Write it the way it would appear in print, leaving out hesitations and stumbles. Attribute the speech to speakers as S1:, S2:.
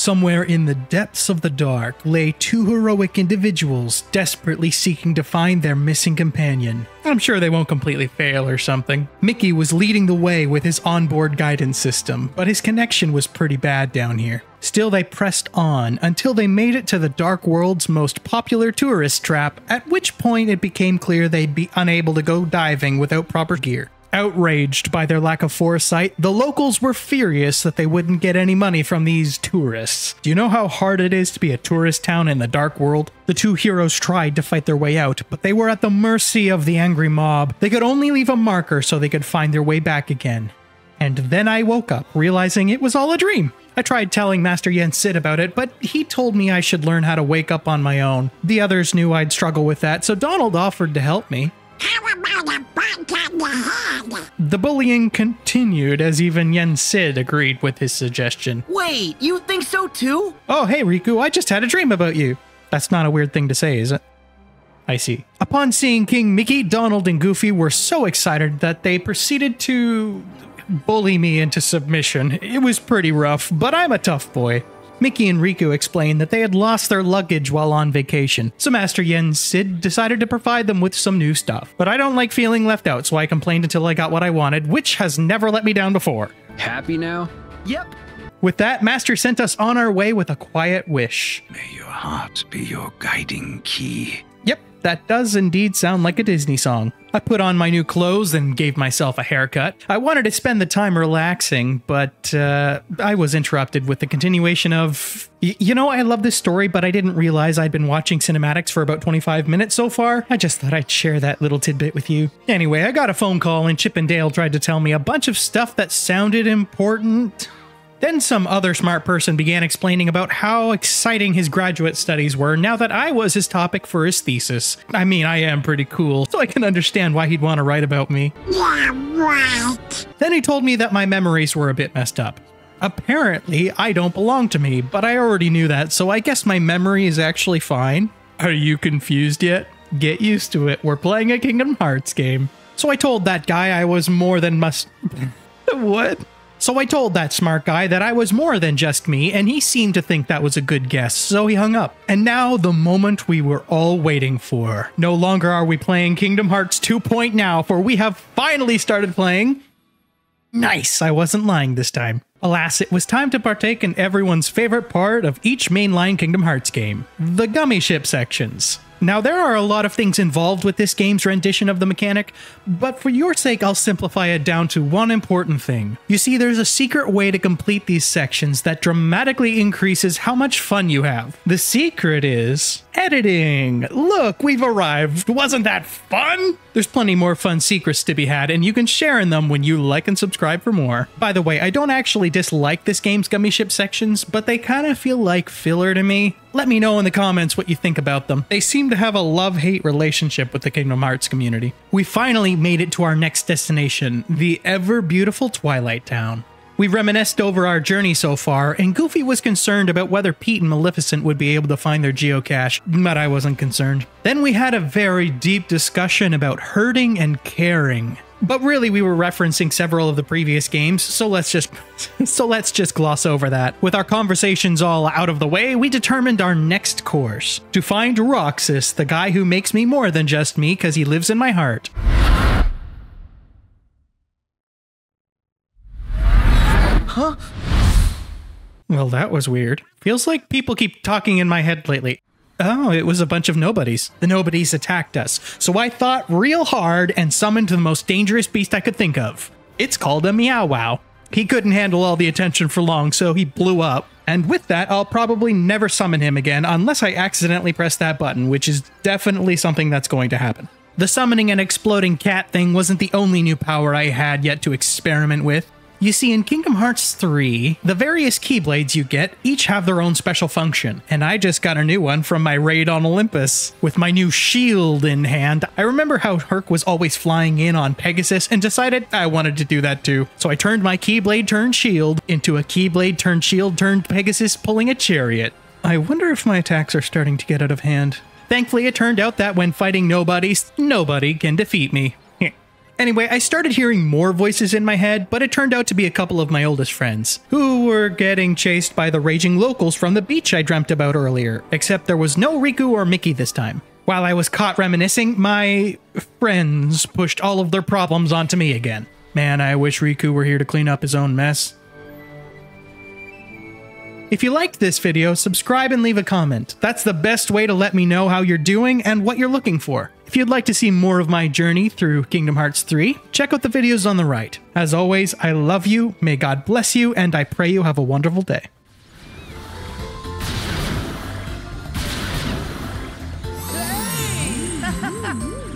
S1: Somewhere in the depths of the dark lay two heroic individuals desperately seeking to find their missing companion. I'm sure they won't completely fail or something. Mickey was leading the way with his onboard guidance system, but his connection was pretty bad down here. Still, they pressed on until they made it to the Dark World's most popular tourist trap, at which point it became clear they'd be unable to go diving without proper gear. Outraged by their lack of foresight, the locals were furious that they wouldn't get any money from these tourists. Do you know how hard it is to be a tourist town in the Dark World? The two heroes tried to fight their way out, but they were at the mercy of the angry mob. They could only leave a marker so they could find their way back again. And then I woke up, realizing it was all a dream. I tried telling Master Yen Sid about it, but he told me I should learn how to wake up on my own. The others knew I'd struggle with that, so Donald offered to help me.
S2: How about a bite on the head?
S1: The bullying continued as even Yen Sid agreed with his suggestion.
S3: Wait, you think so too?
S1: Oh, hey Riku, I just had a dream about you. That's not a weird thing to say, is it? I see. Upon seeing King Mickey, Donald, and Goofy were so excited that they proceeded to bully me into submission. It was pretty rough, but I'm a tough boy. Mickey and Riku explained that they had lost their luggage while on vacation, so Master Yen Sid decided to provide them with some new stuff. But I don't like feeling left out, so I complained until I got what I wanted, which has never let me down before.
S4: Happy now?
S3: Yep.
S1: With that, Master sent us on our way with a quiet wish.
S5: May your heart be your guiding key.
S1: Yep, that does indeed sound like a Disney song. I put on my new clothes and gave myself a haircut. I wanted to spend the time relaxing, but I was interrupted with the continuation of... You know, I love this story, but I didn't realize I'd been watching cinematics for about 25 minutes so far. I just thought I'd share that little tidbit with you. Anyway, I got a phone call and Chip and Dale tried to tell me a bunch of stuff that sounded important. Then some other smart person began explaining about how exciting his graduate studies were now that I was his topic for his thesis. I mean, I am pretty cool, so I can understand why he'd want to write about me.
S2: Yeah, right.
S1: Then he told me that my memories were a bit messed up. Apparently, I don't belong to me, but I already knew that, so I guess my memory is actually fine. Are you confused yet? Get used to it, we're playing a Kingdom Hearts game. So I told that guy I was more than What? So I told that smart guy that I was more than just me, and he seemed to think that was a good guess, so he hung up. And now the moment we were all waiting for. No longer are we playing Kingdom Hearts 2.0 now, for we have finally started playing... Nice, I wasn't lying this time. Alas, it was time to partake in everyone's favorite part of each mainline Kingdom Hearts game, the Gummi Ship sections. Now, there are a lot of things involved with this game's rendition of the mechanic, but for your sake, I'll simplify it down to one important thing. You see, there's a secret way to complete these sections that dramatically increases how much fun you have. The secret is editing. Look, we've arrived. Wasn't that fun? There's plenty more fun secrets to be had, and you can share in them when you like and subscribe for more. By the way, I don't actually dislike this game's Gummi Ship sections, but they kind of feel like filler to me. Let me know in the comments what you think about them. They seem to have a love-hate relationship with the Kingdom Hearts community. We finally made it to our next destination, the ever-beautiful Twilight Town. We reminisced over our journey so far, and Goofy was concerned about whether Pete and Maleficent would be able to find their geocache, but I wasn't concerned. Then we had a very deep discussion about hurting and caring. But really, we were referencing several of the previous games, so let's just gloss over that. With our conversations all out of the way, we determined our next course. To find Roxas, the guy who makes me more than just me because he lives in my heart.
S3: Huh?
S1: Well, that was weird. Feels like people keep talking in my head lately. Oh, it was a bunch of nobodies. The nobodies attacked us, so I thought real hard and summoned the most dangerous beast I could think of. It's called a Meow Wow. He couldn't handle all the attention for long, so he blew up. And with that, I'll probably never summon him again unless I accidentally press that button, which is definitely something that's going to happen. The summoning an exploding cat thing wasn't the only new power I had yet to experiment with. You see, in Kingdom Hearts 3, the various Keyblades you get each have their own special function, and I just got a new one from my raid on Olympus. With my new shield in hand, I remember how Herc was always flying in on Pegasus and decided I wanted to do that too. So I turned my Keyblade turned shield into a Keyblade turned shield turned Pegasus pulling a chariot. I wonder if my attacks are starting to get out of hand. Thankfully, it turned out that when fighting nobodies, nobody can defeat me. Anyway, I started hearing more voices in my head, but it turned out to be a couple of my oldest friends, who were getting chased by the raging locals from the beach I dreamt about earlier, except there was no Riku or Mickey this time. While I was caught reminiscing, my friends pushed all of their problems onto me again. Man, I wish Riku were here to clean up his own mess. If you liked this video, subscribe and leave a comment. That's the best way to let me know how you're doing and what you're looking for. If you'd like to see more of my journey through Kingdom Hearts 3, check out the videos on the right. As always, I love you, may God bless you, and I pray you have a wonderful day.
S3: Hey!